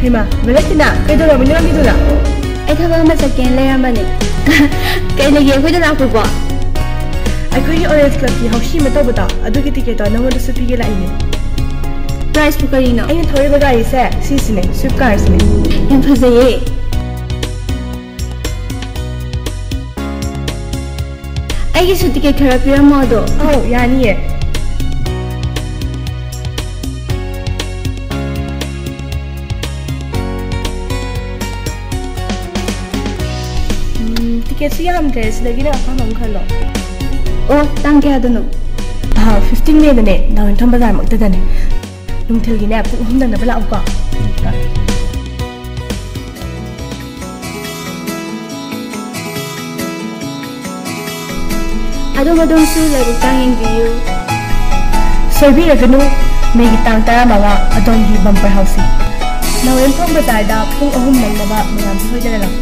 Hema, Valentina, kay do namin nila dito na. Ay thaba masakin layraman ni. Kay lagi ko dala ko ba. Ay ko yung Orange Club ki HOUSIE mataw bata. Adu ki ticket na mo sa pigil ay ni. Price po kanino? Ay thori ba gari sa sisine, swift cars ni. Yan fazaye. Ay gisu ticket khara pira mo do. Oh, yani ye. Ticket siya hamdres lagi na apa mang khalo. Oh, tang kaya dono. 15 May na ne, Naoremthong Bazar magtada ne. Nung tilgi na pung humdang na bala ko. Ado madong su lagu tanging view. Survey raganu, may itang tara mga adong di bumper HOUSIE. Naoremthong Bazar da pung ahum lang na ba mga bihoy na lang.